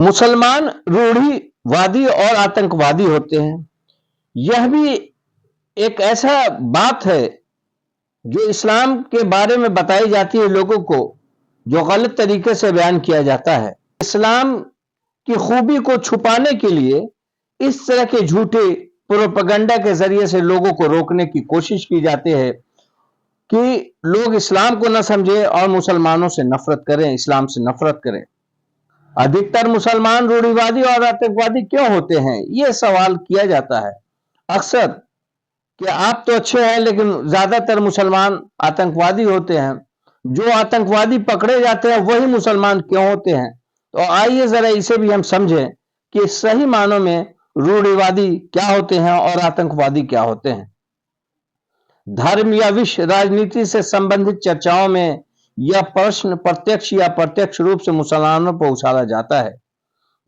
मुसलमान रूढ़िवादी और आतंकवादी होते हैं। यह भी एक ऐसा बात है जो इस्लाम के बारे में बताई जाती है लोगों को, जो गलत तरीके से बयान किया जाता है। इस्लाम की खूबी को छुपाने के लिए इस तरह के झूठे प्रोपेगेंडा के जरिए से लोगों को रोकने की कोशिश की जाती है कि लोग इस्लाम को न समझें और मुसलमानों से नफरत करें, इस्लाम से नफरत करें। अधिकतर मुसलमान रूढ़िवादी और आतंकवादी क्यों होते हैं, यह सवाल किया जाता है अक्सर कि आप तो अच्छे हैं लेकिन ज्यादातर मुसलमान आतंकवादी होते हैं। जो आतंकवादी पकड़े जाते हैं वही मुसलमान क्यों होते हैं? तो आइए जरा इसे भी हम समझें कि सही मानों में रूढ़िवादी क्या होते हैं और आतंकवादी क्या होते हैं। धर्म या विश्व राजनीति से संबंधित चर्चाओं में यह प्रश्न प्रत्यक्ष या प्रत्यक्ष रूप से मुसलमानों पर उछाला जाता है।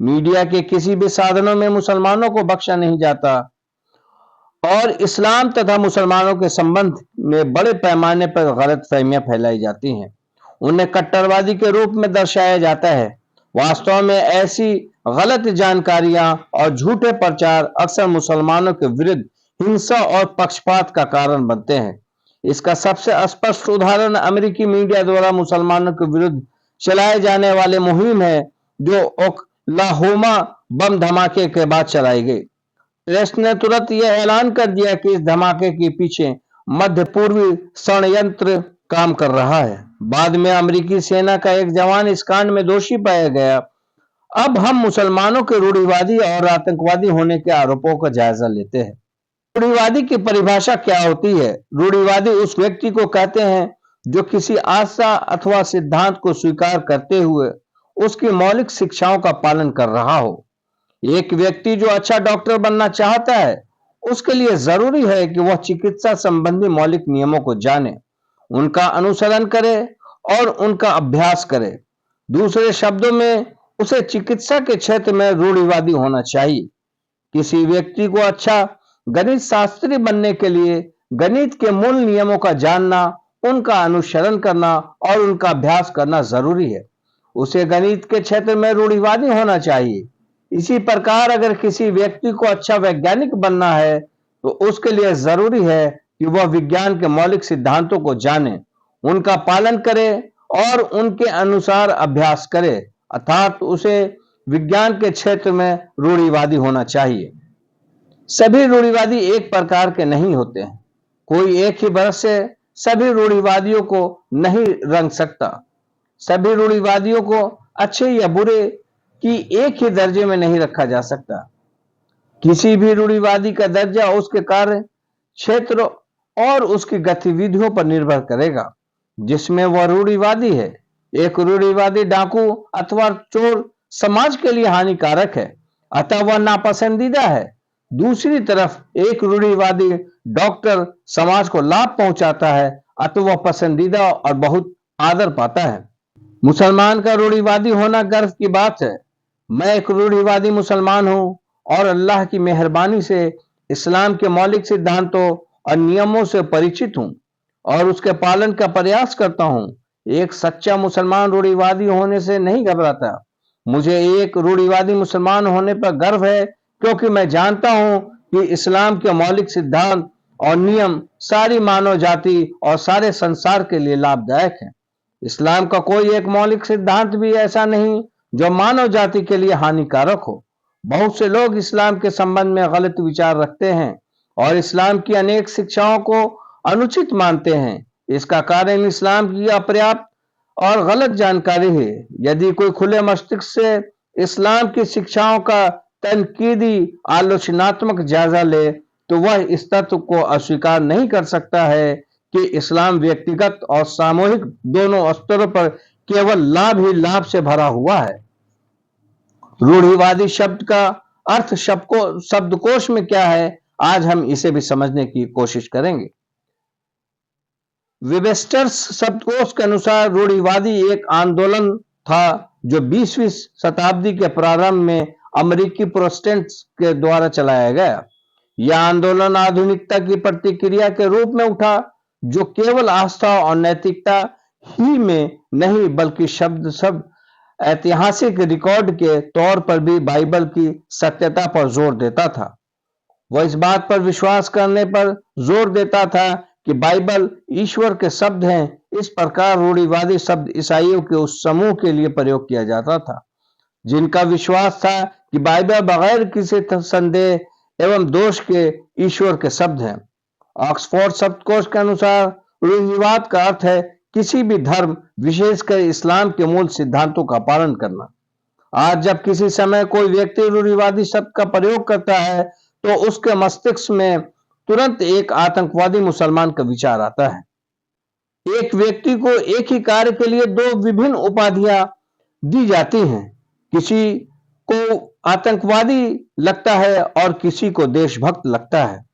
मीडिया के किसी भी साधनों में मुसलमानों को बख्शा नहीं जाता और इस्लाम तथा मुसलमानों के संबंध में बड़े पैमाने पर गलत फहमियां फैलाई जाती हैं। उन्हें कट्टरवादी के रूप में दर्शाया जाता है। वास्तव में ऐसी गलत जानकारियां और झूठे प्रचार अक्सर मुसलमानों के विरुद्ध हिंसा और पक्षपात का कारण बनते हैं। इसका सबसे स्पष्ट उदाहरण अमेरिकी मीडिया द्वारा मुसलमानों के विरुद्ध चलाए जाने वाले मुहिम है, जो ओक्लाहोमा बम धमाके के बाद चलाई गई। प्रेस ने तुरंत यह ऐलान कर दिया कि इस धमाके के पीछे मध्य पूर्वी षड्यंत्र काम कर रहा है। बाद में अमेरिकी सेना का एक जवान इस कांड में दोषी पाया गया। अब हम मुसलमानों के रूढ़िवादी और आतंकवादी होने के आरोपों का जायजा लेते हैं। रूढ़िवादी की परिभाषा क्या होती है? रूढ़िवादी उस व्यक्ति को कहते हैं जो किसी आशा अथवा सिद्धांत को स्वीकार करते हुए उसकी मौलिक शिक्षाओं का पालन कर रहा हो। एक व्यक्ति जो अच्छा डॉक्टर बनना चाहता है, उसके लिए जरूरी है कि वह चिकित्सा संबंधी मौलिक नियमों को जाने, उनका अनुसरण करे और उनका अभ्यास करे। दूसरे शब्दों में, उसे चिकित्सा के क्षेत्र में रूढ़िवादी होना चाहिए। किसी व्यक्ति को अच्छा गणित शास्त्री बनने के लिए गणित के मूल नियमों का जानना, उनका अनुसरण करना और उनका अभ्यास करना जरूरी है। उसे गणित के क्षेत्र में रूढ़िवादी होना चाहिए। इसी प्रकार अगर किसी व्यक्ति को अच्छा वैज्ञानिक बनना है तो उसके लिए जरूरी है कि वह विज्ञान के मौलिक सिद्धांतों को जाने, उनका पालन करे और उनके अनुसार अभ्यास करे, अर्थात उसे विज्ञान के क्षेत्र में रूढ़िवादी होना चाहिए। सभी रूढ़िवादी एक प्रकार के नहीं होते हैं। कोई एक ही ब्रश से सभी रूढ़िवादियों को नहीं रंग सकता। सभी रूढ़िवादियों को अच्छे या बुरे की एक ही दर्जे में नहीं रखा जा सकता। किसी भी रूढ़िवादी का दर्जा उसके कार्य क्षेत्र और उसकी गतिविधियों पर निर्भर करेगा जिसमें वह रूढ़िवादी है। एक रूढ़िवादी डाकू अथवा चोर समाज के लिए हानिकारक है, अतः वह नापसंदीदा है। दूसरी तरफ एक रूढ़िवादी डॉक्टर समाज को लाभ पहुंचाता है, अतः वह पसंदीदा और बहुत आदर पाता है। मुसलमान का रूढ़िवादी होना गर्व की बात है। मैं एक रूढ़िवादी मुसलमान हूं और अल्लाह की मेहरबानी से इस्लाम के मौलिक सिद्धांतों और नियमों से परिचित हूं और उसके पालन का प्रयास करता हूं। एक सच्चा मुसलमान रूढ़िवादी होने से नहीं घबराता। मुझे एक रूढ़िवादी मुसलमान होने पर गर्व है क्योंकि मैं जानता हूं कि इस्लाम के मौलिक सिद्धांत और नियम सारी मानव जाति और सारे संसार के लिए लाभदायक हैं। इस्लाम का कोई एक मौलिक सिद्धांत भी ऐसा नहीं जो मानव जाति के लिए हानिकारक हो। बहुत से लोग इस्लाम के संबंध में गलत विचार रखते हैं और इस्लाम की अनेक शिक्षाओं को अनुचित मानते हैं। इसका कारण इस्लाम की अपर्याप्त और गलत जानकारी है। यदि कोई खुले मस्तिष्क से इस्लाम की शिक्षाओं का तनकीदी आलोचनात्मक जायजा ले तो वह इस तत्व को अस्वीकार नहीं कर सकता है कि इस्लाम व्यक्तिगत और सामूहिक दोनों स्तरों पर केवल लाभ ही लाभ से भरा हुआ है। रूढ़िवादी शब्द का अर्थ शब्दकोश में क्या है, आज हम इसे भी समझने की कोशिश करेंगे। वेबस्टर्स शब्दकोश के अनुसार रूढ़िवादी एक आंदोलन था जो 20वीं शताब्दी के प्रारंभ में अमेरिकी प्रोटेस्टेंट्स के द्वारा चलाया गया। यह आंदोलन आधुनिकता की प्रतिक्रिया के रूप में उठा, जो केवल आस्था और नैतिकता ही में नहीं बल्कि शब्द ऐतिहासिक रिकॉर्ड के तौर पर भी बाइबल की सत्यता पर जोर देता था। वह इस बात पर विश्वास करने पर जोर देता था कि बाइबल ईश्वर के शब्द हैं। इस प्रकार रूढ़िवादी शब्द ईसाइयों के उस समूह के लिए प्रयोग किया जाता था जिनका विश्वास था कि बाइबल बगैर किसी संदेह एवं दोष के ईश्वर के शब्द हैं। ऑक्सफोर्ड शब्दकोश के अनुसार रूढ़िवाद का अर्थ है किसी भी धर्म, विशेषकर इस्लाम के मूल सिद्धांतों का पालन करना। आज जब किसी समय कोई व्यक्ति रूढ़िवादी शब्द का प्रयोग करता है तो उसके मस्तिष्क में तुरंत एक आतंकवादी मुसलमान का विचार आता है। एक व्यक्ति को एक ही कार्य के लिए दो विभिन्न उपाधियां दी जाती हैं। किसी को आतंकवादी लगता है और किसी को देशभक्त लगता है।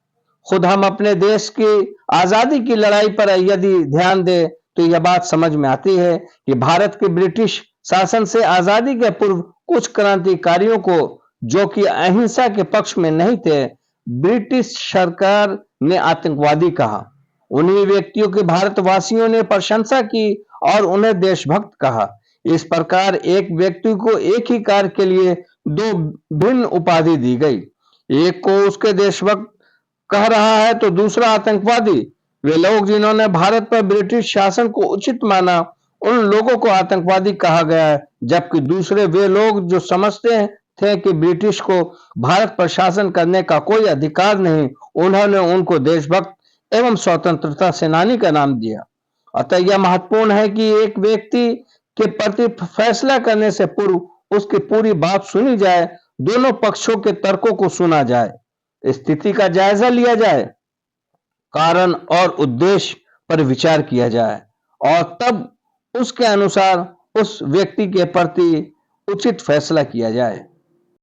खुद हम अपने देश की आजादी की लड़ाई पर यदि ध्यान दें तो यह बात समझ में आती है कि भारत के ब्रिटिश शासन से आजादी के पूर्व कुछ क्रांतिकारियों को, जो कि अहिंसा के पक्ष में नहीं थे, ब्रिटिश सरकार ने आतंकवादी कहा। उन्हीं व्यक्तियों की भारतवासियों ने प्रशंसा की और उन्हें देशभक्त कहा। इस प्रकार एक व्यक्ति को एक ही कार्य के लिए दो भिन्न उपाधि दी गई। एक को उसके देशभक्त कह रहा है तो दूसरा आतंकवादी। वे लोग जिन्होंने भारत पर ब्रिटिश शासन को उचित माना, उन लोगों को आतंकवादी कहा गया है, जबकि दूसरे वे लोग जो समझते थे कि ब्रिटिश को भारत पर शासन करने का कोई अधिकार नहीं, उन्होंने उनको देशभक्त एवं स्वतंत्रता सेनानी का नाम दिया। अतः यह महत्वपूर्ण है कि एक व्यक्ति के प्रति फैसला करने से पूर्व उसकी पूरी बात सुनी जाए, दोनों पक्षों के तर्कों को सुना जाए, स्थिति का जायजा लिया जाए, कारण और उद्देश्य पर विचार किया जाए और तब उसके अनुसार उस व्यक्ति के प्रति उचित फैसला किया जाए।